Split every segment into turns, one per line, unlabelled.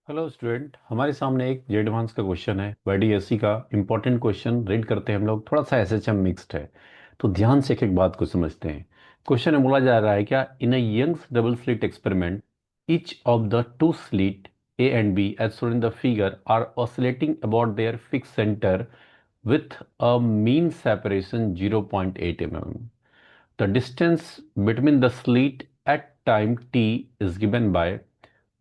Hello student, हमारे सामने एक जे एडवांस का क्वेश्चन है। वाईडीएससी का इंपॉर्टेंट क्वेश्चन रीड करते हैं हम लोग। थोड़ा सा एसएचएम मिक्स्ड है, तो ध्यान से एक एक बात को समझते हैं। क्वेश्चन में बोला जा रहा है क्या, in a Young's double slit experiment each of the two slit A and B as shown in the figure are oscillating about their fix centre with a mean separation 0.8 mm. The distance between the slit at time t is given by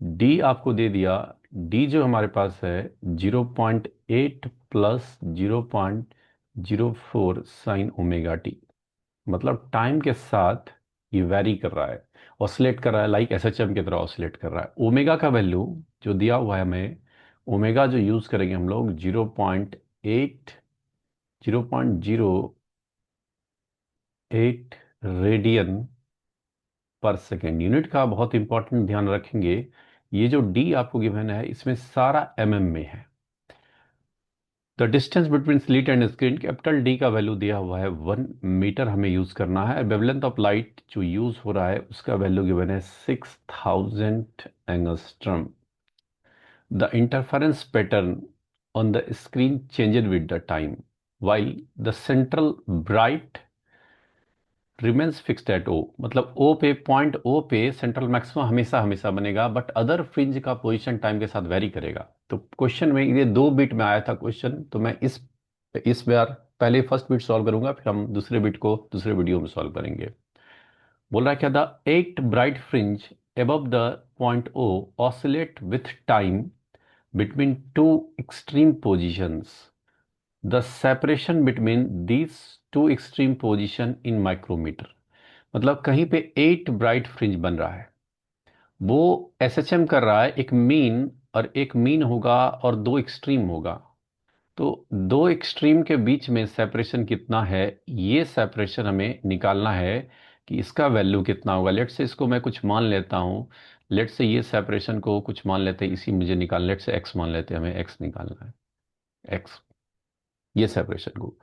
d। आपको दे दिया d जो हमारे पास है 0.8 plus 0.04 sine omega T. मतलब time के साथ ये very कर रहा है, ऑसिलेट कर रहा है, लाइक एसएचएम की तरह ऑसिलेट कर रहा है। ओमेगा का वैल्यू जो दिया हुआ है हमें, ओमेगा जो यूज करेंगे हम लोग 0.8 रेडियन पर सेकेंड। यूनिट का बहुत इंपॉर्टेंट ध्यान रखेंगे। ये जो डी आपको गिवन है इसमें सारा एमएम में है। The distance between slit and screen, capital D का वैल्यू दिया हुआ है 1 मीटर, हमें यूज करना है। वेवलेंथ ऑफ लाइट जो यूज हो रहा है उसका वैल्यू गिवन है 6000 angstrom. The interference pattern on the screen changed with the time while the central bright remains fixed at O. मतलब ओ पे, पॉइंट ओ पे सेंट्रल मैक्सिमम हमेशा हमेशा बनेगा, बट अदर फ्रिंज का पोजीशन टाइम के साथ वेरी करेगा। तो क्वेश्चन में ये 2 बिट में आया था क्वेश्चन, तो मैं इस बार पहले फर्स्ट बिट सॉल्व करूंगा, फिर हम दूसरे बिट को दूसरे वीडियो में सॉल्व करेंगे। बोल रहा है क्या, the 8 bright fringe above the point O oscillate with time between two extreme positions, the separation between these two extreme position in micrometer। मतलब कहीं पे 8 ब्राइट फ्रिंज बन रहा है, वो एसएचएम कर रहा है। एक मीन और एक मीन होगा और दो एक्सट्रीम होगा। तो दो एक्सट्रीम के बीच में सेपरेशन कितना है, ये सेपरेशन हमें निकालना है कि इसका वैल्यू कितना होगा। लेट से इसको मैं कुछ मान लेता हूँ। लेट से ये सेपरेशन को कुछ मान लेते हैं, इसी मुझे निकाल, लेट से एक्स मान लेते हैं, हमें एक्स निकालना है। एक्स, ये सेपरेशन को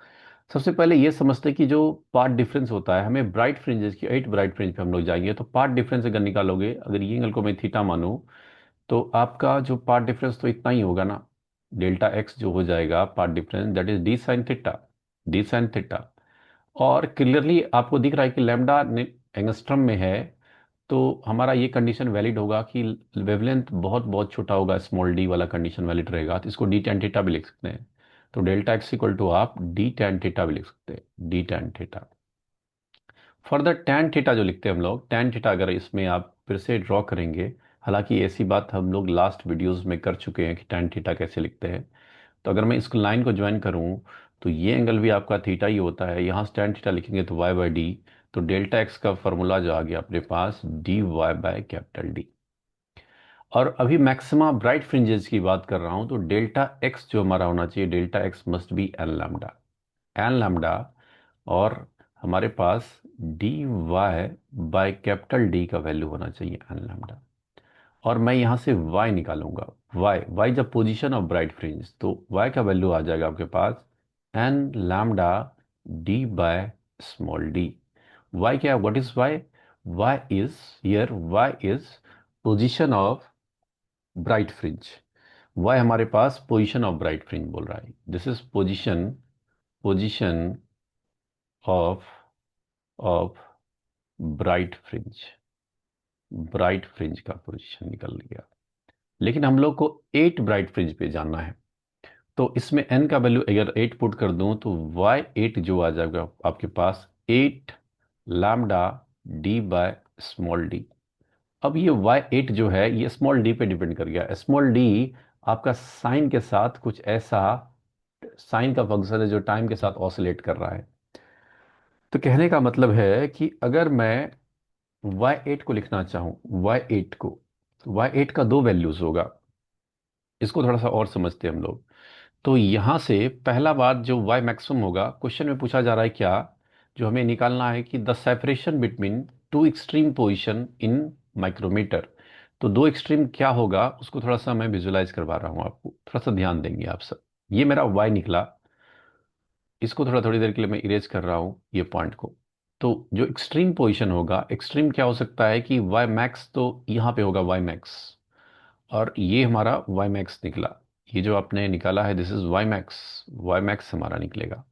सबसे पहले ये समझते हैं कि जो पार्ट डिफरेंस होता है, हमें ब्राइट फ्रिंजेस की 8 ब्राइट फ्रिंज पे हम लोग जाएंगे। तो पार्ट डिफरेंस अगर निकालोगे, अगर ये एंगल को मैं थीटा मानूं, तो आपका जो पार्ट डिफरेंस तो इतना ही होगा ना, डेल्टा एक्स जो हो जाएगा path difference, that is D sine theta. D sine theta. और क्लियरली आपको दिख रहा है कि लैम्डा एंगस्ट्रम में है, तो हमारा ये कंडीशन वैलिड होगा कि वेवलेंथ बहुत बहुत छोटा होगा, स्मॉल डी वाला कंडीशन वैलिड रहेगा। तो इसको डी टेन थीटा भी लिख सकते हैं। तो डेल्टा एक्स इक्वल टू आप डी टेन थीटा भी लिख सकते हैं, D tan theta. Further tan theta जो लिखते हैं हम लोग, टैन थीटा अगर इसमें आप फिर से ड्रॉ करेंगे, हालांकि ऐसी बात हम लोग लास्ट वीडियोस में कर चुके हैं कि टैन थीटा कैसे लिखते हैं। तो अगर मैं इस लाइन को ज्वाइन करूं, तो ये एंगल भी आपका थीटा ही होता है। यहाँ से टैन थीटा लिखेंगे तो वाई बाई डी। तो डेल्टा एक्स का फॉर्मूला जो आ गया अपने पास, d y by capital D. और अभी मैक्सिमा ब्राइट फ्रिंजेस की बात कर रहा हूं, तो डेल्टा एक्स जो हमारा होना चाहिए, delta x must be n lambda. N lambda. और हमारे पास d y by capital D का वैल्यू होना चाहिए एन लैम्डा। और मैं यहां से वाई निकालूंगा। वाई, वाई जब पोजीशन ऑफ ब्राइट फ्रिंज, तो वाई का वैल्यू आ जाएगा आपके पास n lambda d by small d. Y क्या, what is y? Y is here, y is position of bright fringe. Y हमारे पास पोजीशन ऑफ ब्राइट फ्रिंज बोल रहा है। This is position, position of of bright fringe. Bright fringe का position निकल गया। लेकिन हम लोग को 8 ब्राइट फ्रिंज पे जाना है, तो इसमें n का वैल्यू अगर 8 पुट कर दूं, तो y8 जो आ जाएगा आपके पास 8 lambda d by small D. अब ये y8 जो है ये स्मॉल डी पे डिपेंड कर गया। स्मॉल डी आपका साइन के साथ कुछ ऐसा, साइन का फंक्शन है जो टाइम के साथ ऑसिलेट कर रहा है। तो कहने का मतलब है कि अगर मैं y8 को लिखना चाहूँ, y8 को, तो y8 का दो वैल्यूज होगा। इसको थोड़ा सा और समझते हैं हम लोग। तो यहां से पहला बात जो y मैक्सिमम होगा, क्वेश्चन में पूछा जा रहा है क्या, जो हमें निकालना है कि the separation between two extreme position in micrometer. तो दो एक्सट्रीम क्या होगा, उसको थोड़ा सा मैं विजुलाइज करवा रहा हूं आपको, थोड़ा सा ध्यान देंगे आप सब। ये मेरा y निकला, इसको थोड़ा थोड़ी देर के लिए मैं इरेज कर रहा हूं ये पॉइंट को। तो जो एक्सट्रीम पोजीशन होगा, एक्सट्रीम क्या हो सकता है कि वाई मैक्स, तो यहाँ पे होगा वाई मैक्स। और ये हमारा वाई मैक्स निकला। ये जो आपने निकाला है this is Y max, Y max हमारा निकलेगा।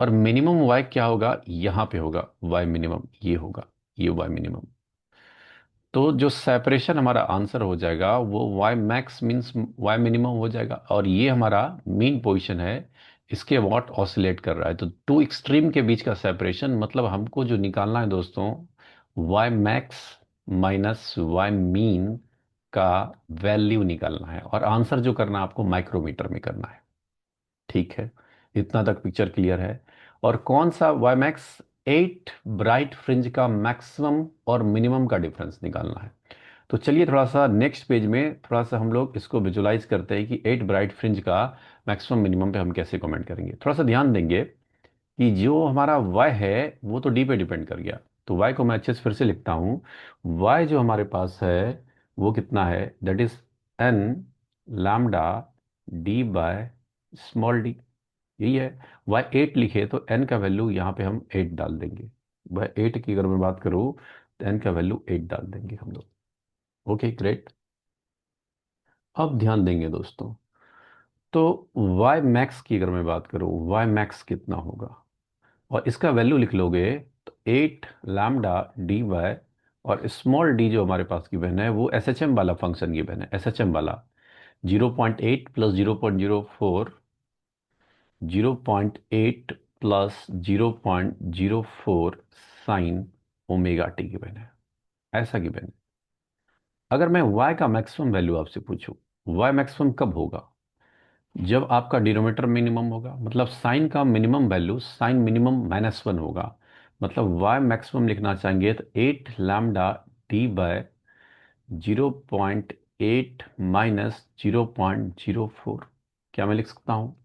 और मिनिमम वाई क्या होगा, यहाँ पे होगा वाई मिनिमम, ये होगा, ये वाई मिनिमम। तो जो सेपरेशन हमारा आंसर हो जाएगा वो Y max means Y minimum हो जाएगा, और ये हमारा मीन पोजीशन है, इसके वॉट ऑसिलेट कर रहा है। तो टू एक्सट्रीम के बीच का सेपरेशन, मतलब हमको जो निकालना है दोस्तों, Y max minus Y mean का वैल्यू निकालना है, और आंसर जो करना है आपको माइक्रोमीटर में करना है। ठीक है, इतना तक पिक्चर क्लियर है। और कौन सा वाई मैक्स, 8 ब्राइट फ्रिंज का मैक्सिमम और मिनिमम का डिफरेंस निकालना है। तो चलिए थोड़ा सा नेक्स्ट पेज में थोड़ा सा हम लोग इसको विजुलाइज करते हैं कि 8 ब्राइट फ्रिंज का मैक्सिमम मिनिमम पे हम कैसे कमेंट करेंगे। थोड़ा सा ध्यान देंगे कि जो हमारा y है वो तो d पे डिपेंड कर गया। तो y को मैं अच्छे से फिर से लिखता हूँ। y जो हमारे पास है वो कितना है, that is n lambda d by small d, यही है। y 8 लिखे तो n का वैल्यू यहाँ पे हम 8 डाल देंगे। y 8 की अगर मैं बात करूँ तो n का वैल्यू 8 डाल देंगे हम लोग। Okay great. अब ध्यान देंगे दोस्तों, तो y मैक्स की अगर मैं बात करूँ, y मैक्स कितना होगा, और इसका वैल्यू लिख लोगे तो 8 लैम्डा डी वाई, और स्मॉल डी जो हमारे पास गिवन है वो एस एच एम वाला फंक्शन गिवन है, एस एच एम वाला 0.8 plus 0.04, 0.8 plus 0.04 sine omega T given है, ऐसा गिवन है। अगर मैं y का मैक्सिमम वैल्यू आपसे पूछूं, y मैक्सिमम कब होगा, जब आपका डिनोमिनेटर मिनिमम होगा, मतलब साइन का मिनिमम वैल्यू साइन मिनिमम -1 होगा। मतलब y मैक्सिमम लिखना चाहेंगे तो 8 लैम्डा डी बाय 0.8 माइनस 0.04, क्या मैं लिख सकता हूँ,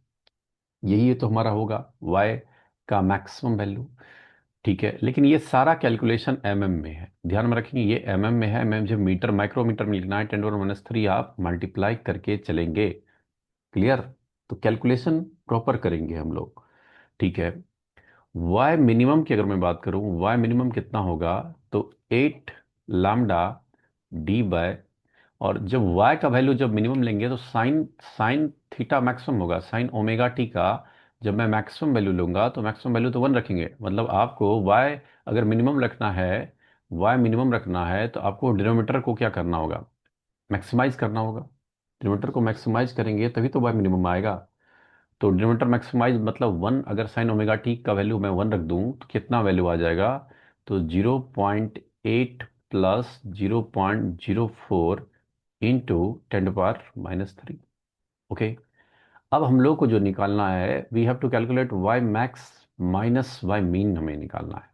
यही तो हमारा होगा y का मैक्सिमम वैल्यू। ठीक है, लेकिन ये सारा कैलकुलेशन mm में है, ध्यान में रखेंगे ये mm में है। मैं जब मीटर माइक्रोमीटर में लिखना है 10⁻³ आप मल्टीप्लाई करके चलेंगे। क्लियर। तो कैलकुलेशन प्रॉपर करेंगे हम लोग। ठीक है, y मिनिमम की अगर मैं बात करूं, y मिनिमम कितना होगा, तो 8 लैम्डा डी बाय, और जब y का वैल्यू जब मिनिमम लेंगे तो साइन साइन थीटा मैक्सिमम होगा, साइन ओमेगा टी का जब मैं मैक्सिमम वैल्यू लूंगा तो मैक्सिमम वैल्यू तो 1 रखेंगे। मतलब आपको y अगर मिनिमम रखना है, y मिनिमम रखना है तो आपको डिनोमिनेटर को क्या करना होगा, मैक्सिमाइज करना होगा। डिनोमिनेटर को मैक्सिमाइज करेंगे तभी तो y मिनिमम आएगा। तो डिनोमिनेटर मैक्सिमाइज मतलब 1, अगर साइन ओमेगा टी का वैल्यू मैं 1 रख दूं तो कितना वैल्यू आ जाएगा, तो 0.8 प्लस 0.04 इंटू 10⁻³ ओके। अब हम लोग को जो निकालना है, we have to calculate Y max minus Y mean, हमें निकालना है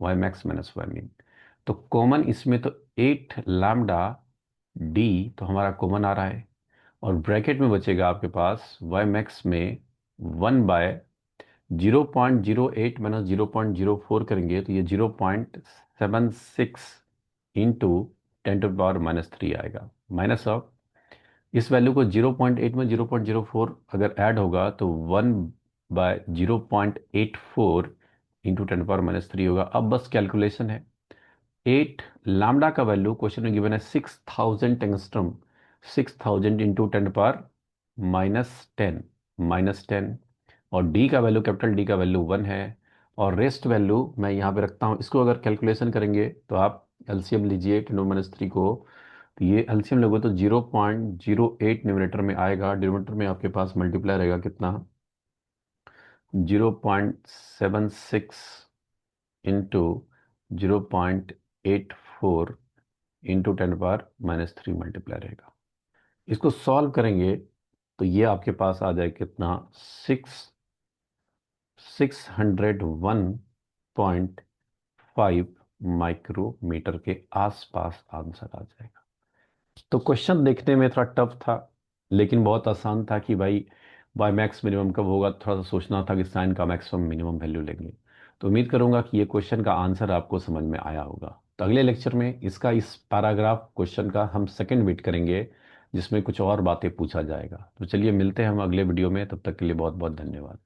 Y max minus Y mean. तो कॉमन इसमें तो 8 लैम्डा डी तो हमारा कॉमन आ रहा है, और ब्रैकेट में बचेगा आपके पास वाई मैक्स में 1 बाय 0.08 माइनस 0.04 करेंगे तो ये 0.76 इंटू 10⁻³ आएगा, माइनस ऑफ इस वैल्यू को 0.8 में 0.04 अगर ऐड होगा तो 1/0.84 इंटू 10⁻³ होगा। अब बस कैलकुलेशन है। 8 लैम्डा का वैल्यू क्वेश्चन में गिवन है 6000 टेंगस्ट्रम, 6000 इंटू 10⁻10 -10, और डी का वैल्यू कैपिटल डी का वैल्यू 1 है, और रेस्ट वैल्यू मैं यहाँ पे रखता हूँ। इसको अगर कैलकुलेशन करेंगे तो आप एलसीएम लीजिए 10⁻³ को, तो ये एलसीएम लोगे तो 0.08 न्यूमरेटर में आएगा, डिनोमिनेटर में आपके पास मल्टीप्लाई रहेगा कितना, 0.76 इंटू 0.84 इंटू 10⁻³ मल्टीप्लाई रहेगा। इसको सॉल्व करेंगे तो ये आपके पास आ जाए कितना, 601.5 माइक्रोमीटर के आसपास आंसर आ जाएगा। तो क्वेश्चन देखने में थोड़ा टफ था, लेकिन बहुत आसान था कि भाई बाय मैक्स मिनिमम कब होगा, थोड़ा सा सोचना था कि साइन का मैक्सिमम मिनिमम वैल्यू लेंगे। तो उम्मीद करूंगा कि ये क्वेश्चन का आंसर आपको समझ में आया होगा। तो अगले लेक्चर में इसका इस पैराग्राफ क्वेश्चन का हम सेकंड बिट करेंगे, जिसमें कुछ और बातें पूछा जाएगा। तो चलिए मिलते हैं हम अगले वीडियो में, तब तक के लिए बहुत बहुत धन्यवाद।